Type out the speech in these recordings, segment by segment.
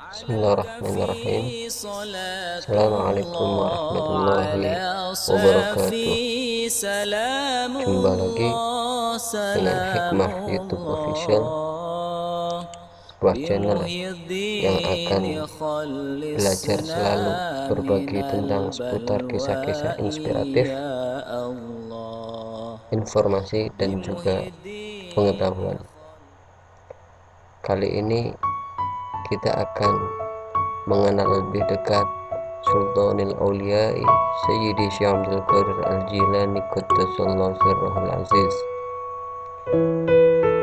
Bismillahirrahmanirrahim. Assalamualaikum warahmatullahi wabarakatuh. Jumpa lagi dengan Hikmah YouTube Official, sebuah channel yang akan belajar selalu berbagi tentang seputar kisah-kisah inspiratif, informasi dan juga pengetahuan. Kali ini kita akan mengenal lebih dekat Sultanul Auliya'i Sayyidi Syekh Abdul Qadir Al-Jilani Qaddasallahu sirrahul aziz.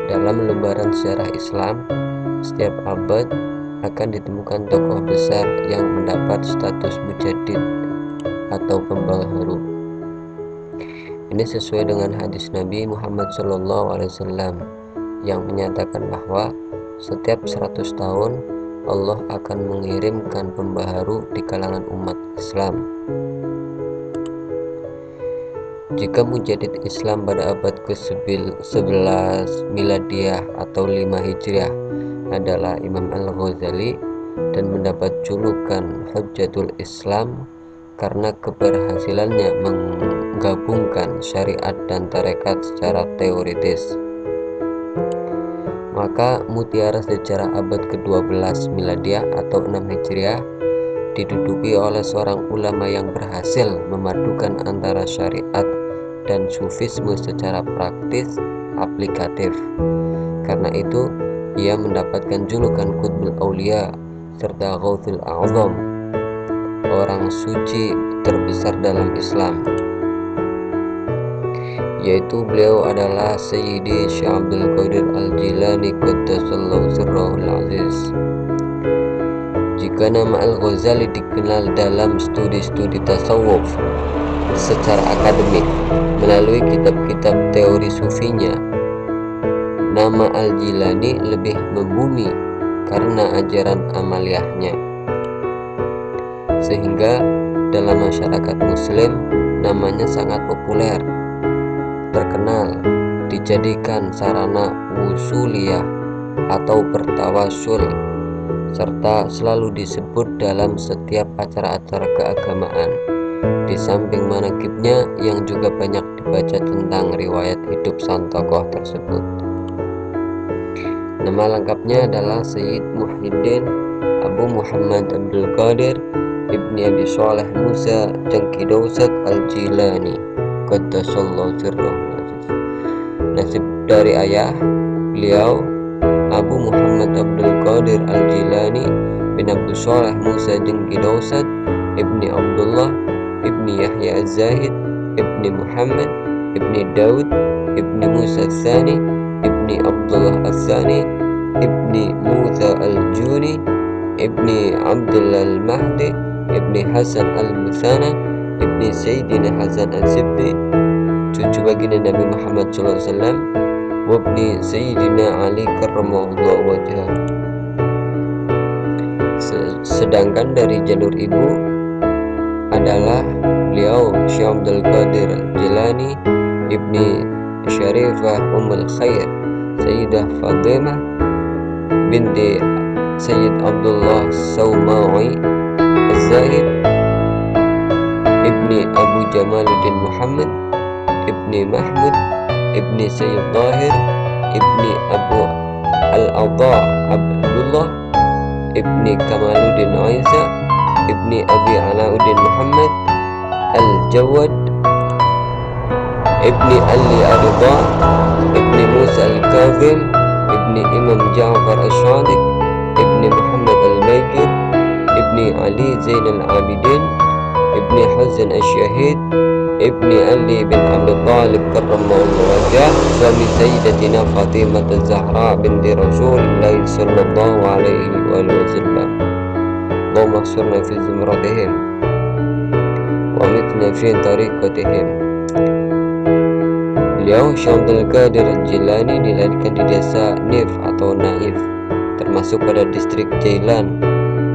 Dalam lembaran sejarah Islam, setiap abad akan ditemukan tokoh besar yang mendapat status mujaddid atau pembaharu. Ini sesuai dengan hadis Nabi Muhammad SAW yang menyatakan bahwa setiap 100 tahun Allah akan mengirimkan pembaharu di kalangan umat Islam. Jika mujaddid Islam pada abad ke-11 Miladiyah atau 5 Hijriah adalah Imam Al-Ghazali dan mendapat julukan Hujjatul Islam karena keberhasilannya menggabungkan syariat dan tarekat secara teoritis, maka mutiara sejarah abad ke-12 Miladiyah atau 6 Hijriah diduduki oleh seorang ulama yang berhasil memadukan antara syariat dan sufisme secara praktis aplikatif. Karena itu ia mendapatkan julukan Qutbul Aulia serta Ghauthul A'zam, orang suci terbesar dalam Islam, yaitu beliau adalah Sayyidi Syekh Abdul Qadir Al-Jilani Qaddasallahu sirrahul aziz. Jika nama Al-Ghazali dikenal dalam studi-studi tasawuf secara akademik melalui kitab-kitab teori sufinya, nama Al-Jilani lebih membumi karena ajaran amaliyahnya, sehingga dalam masyarakat muslim namanya sangat populer, terkenal, dijadikan sarana wusuliyah atau bertawasul, serta selalu disebut dalam setiap acara-acara keagamaan. Di samping manaqibnya yang juga banyak dibaca tentang riwayat hidup sang tokoh tersebut. Nama lengkapnya adalah Sayyid Muhyiddin Abu Muhammad Abdul Qadir Ibni Abi Shalih Musa Jangkidowsat Al-Jilani Qaddasallahu sirrahul aziz. Nasib dari ayah beliau Abu Muhammad Abdul Qadir Al-Jilani bin Abdul Shalih Musa Jangkidowsat Ibni Abdullah Ibni Yahya Az-Zahid Ibni Muhammad Ibni Daud Ibni Musa Al-Thani Ibni Abdullah Al-Thani Ibni Musa Al-Juni Ibni Abdullah Al-Mahdi Ibni Hasan Al-Muthana Ibni Sayyidina Hasan Al-Sibti, cucu baginda Nabi Muhammad SAW, wabni Sayyidina Ali karramallahu wajhah. Sedangkan dari jalur ibu adalah beliau Syekh Abdul Qadir Al-Jilani Ibni Syarifah Ummul Khair Sayyidah Fatimah binti Sayyid Abdullah Sauma'i Az-Zahid Ibni Abu Jamaluddin Muhammad Ibni Mahmud Ibni Sayyid Tahir Ibni Abu Al-Adha Abdullah Ibni Kamaluddin Aiza Ibni Abi Alauddin Muhammad Al-Jawad Ibni Ali Ar-Ridha Ibni Musa Al-Kazim Ibni Imam Ja'far Al-Shadiq Ibni Muhammad Al-Baqir Ibni Ali Zain Al-Abidin Ibni Hasan Al-Syahid Ibni Ali bin Abi Talib karramallahu wajhah, suami Sayyidatina Fatimah Az-Zahra binti Rasulullah sallallahu alaihi wasallam. Allahumma khsurna fi zumratihim wa mitna fi tariqatihim. Beliau Syekh Abdul Qadir Al-Jilani dilahirkan di desa Nif atau Naif, termasuk pada distrik Jailan,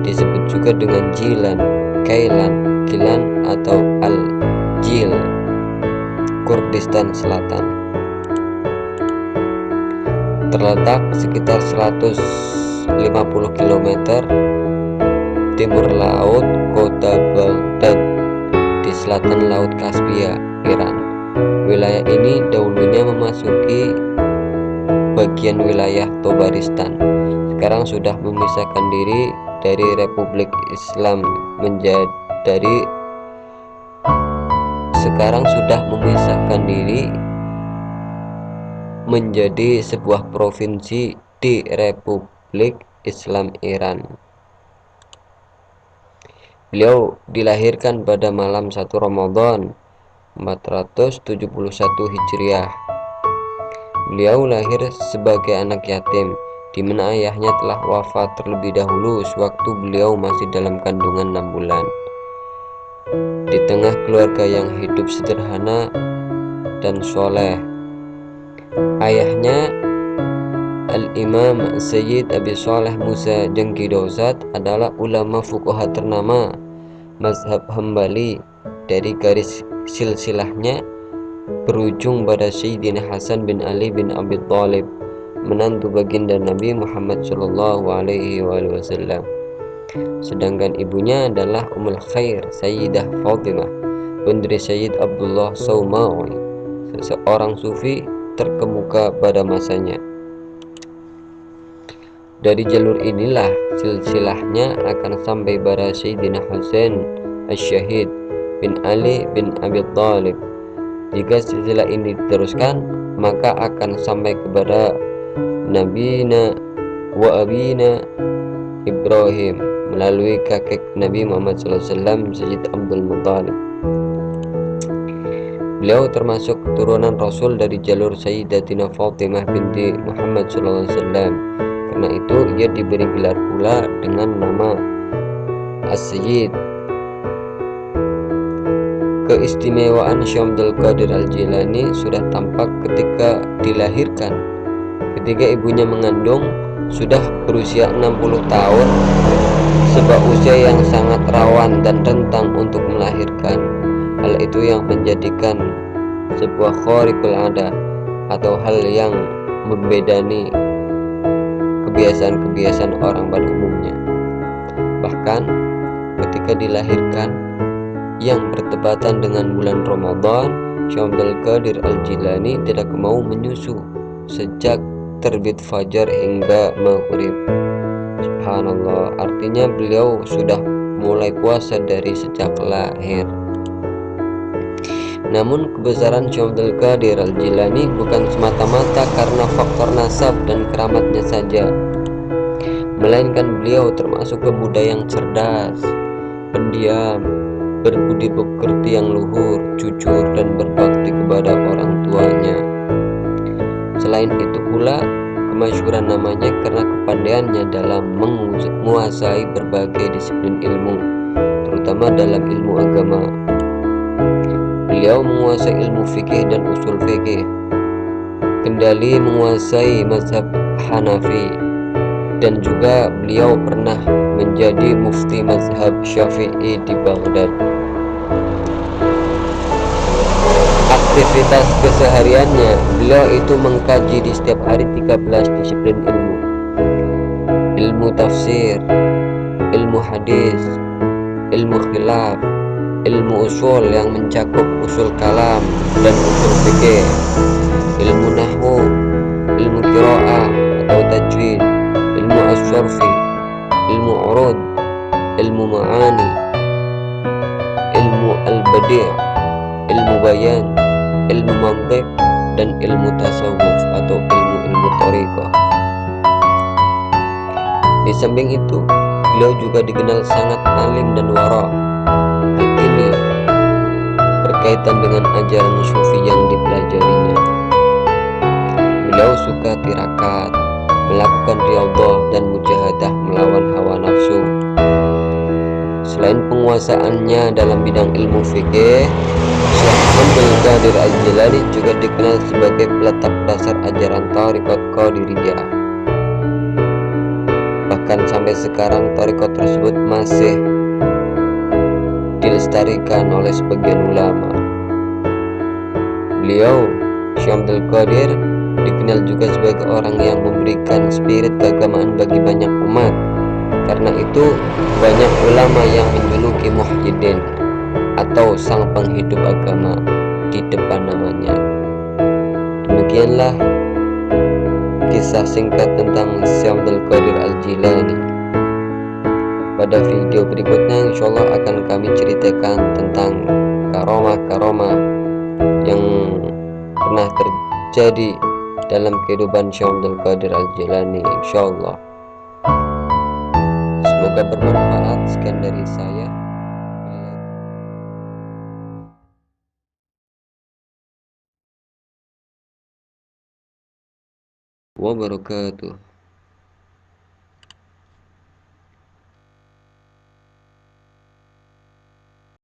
disebut juga dengan Jilan, Kailan, Gilan atau Al-Jil, Kurdistan Selatan. Terletak sekitar 150 km timur laut kota Baghdad, di selatan Laut Kaspia, Iran. Wilayah ini dahulunya memasuki bagian wilayah Tabaristan. Sekarang sudah memisahkan diri dari Republik Islam menjadi sebuah provinsi di Republik Islam Iran. Beliau dilahirkan pada malam 1 Ramadan 471 Hijriah. Beliau lahir sebagai anak yatim, di mana ayahnya telah wafat terlebih dahulu sewaktu beliau masih dalam kandungan 6 bulan. Di tengah keluarga yang hidup sederhana dan soleh, ayahnya Al-Imam Sayyid Abi Shaleh Musa Jengki Dausat adalah ulama fuqaha ternama mazhab Hambali. Dari garis silsilahnya berujung pada Sayyidina Hasan bin Ali bin Abi Thalib, menantu baginda Nabi Muhammad SAW. Sedangkan ibunya adalah Ummul Khair Sayyidah Fatimah, putri Sayyid Abdullah Saumawi, seorang sufi terkemuka pada masanya. Dari jalur inilah silsilahnya akan sampai pada Sayyidina Husain Asy-Syahid bin Ali bin Abi Thalib. Jika silsilah ini diteruskan, maka akan sampai kepada Nabina wa Abina Ibrahim melalui kakek Nabi Muhammad SAW, Sayyid Abdul Muttalib. Beliau termasuk keturunan Rasul dari jalur Sayyidatina Fatimah binti Muhammad SAW. Karena itu ia diberi gelar pula dengan nama As-Sayyid. Keistimewaan Syekh Abdul Qadir Al-Jilani sudah tampak ketika dilahirkan. Ketika ibunya mengandung sudah berusia 60 tahun, sebab usia yang sangat rawan dan rentan untuk melahirkan. Hal itu yang menjadikan sebuah khariqul adah atau hal yang membedani kebiasaan-kebiasaan orang pada umumnya. Bahkan ketika dilahirkan yang bertepatan dengan bulan Ramadan, Syekh Abdul Qadir Al-Jilani tidak mau menyusu sejak terbit fajar hingga maghrib. Subhanallah, artinya beliau sudah mulai puasa dari sejak lahir. Namun kebesaran Syekh Abdul Qadir Al-Jilani bukan semata-mata karena faktor nasab dan keramatnya saja, melainkan beliau termasuk pemuda yang cerdas, pendiam, berbudi pekerti yang luhur, jujur, dan berbakti kepada orang tuanya. Selain itu pula, kemasyhuran namanya karena kepandaiannya dalam menguasai berbagai disiplin ilmu, terutama dalam ilmu agama. Beliau menguasai ilmu fikih dan usul fikih, kendali menguasai mazhab Hanafi, dan juga beliau pernah menjadi mufti mazhab Syafi'i di Baghdad. Aktivitas kesehariannya, beliau itu mengkaji di setiap hari 13 disiplin ilmu. Ilmu tafsir, ilmu hadis, ilmu khilaf, ilmu usul yang mencakup usul kalam dan usul fikih, ilmu nahwu, ilmu qiraah atau tajwid, ilmu as-sarfi, ilmu urud, ilmu ma'ani, ilmu al-badi', ilmu bayan, ilmu mantiq, dan ilmu tasawuf atau ilmu-ilmu thariqah. Di samping itu, beliau juga dikenal sangat alim dan wara'. Hal ini berkaitan dengan ajaran sufi yang dipelajarinya. Beliau suka tirakat, melakukan riyadhah dan mujahadah melawan hawa nafsu. Selain penguasaannya dalam bidang ilmu fikih, Syekh Abdul Qadir Al-Jilani juga dikenal sebagai peletak dasar ajaran Thariqat Qadiriyah. Bahkan sampai sekarang thariqat tersebut masih dilestarikan oleh sebagian ulama. Beliau, Syekh Abdul Qadir, dikenal juga sebagai orang yang memberikan spirit keagamaan bagi banyak umat. Karena itu banyak ulama yang menjuluki Muhyiddin atau sang penghidup agama di depan namanya. Demikianlah kisah singkat tentang Syekh Abdul Qadir Al-Jilani. Pada video berikutnya insyaallah akan kami ceritakan tentang karomah-karomah yang pernah terjadi dalam kehidupan Syekh Abdul Qadir Al-Jilani insyaallah. Semoga bermanfaat. Sekian dari saya. Wabarakatuh.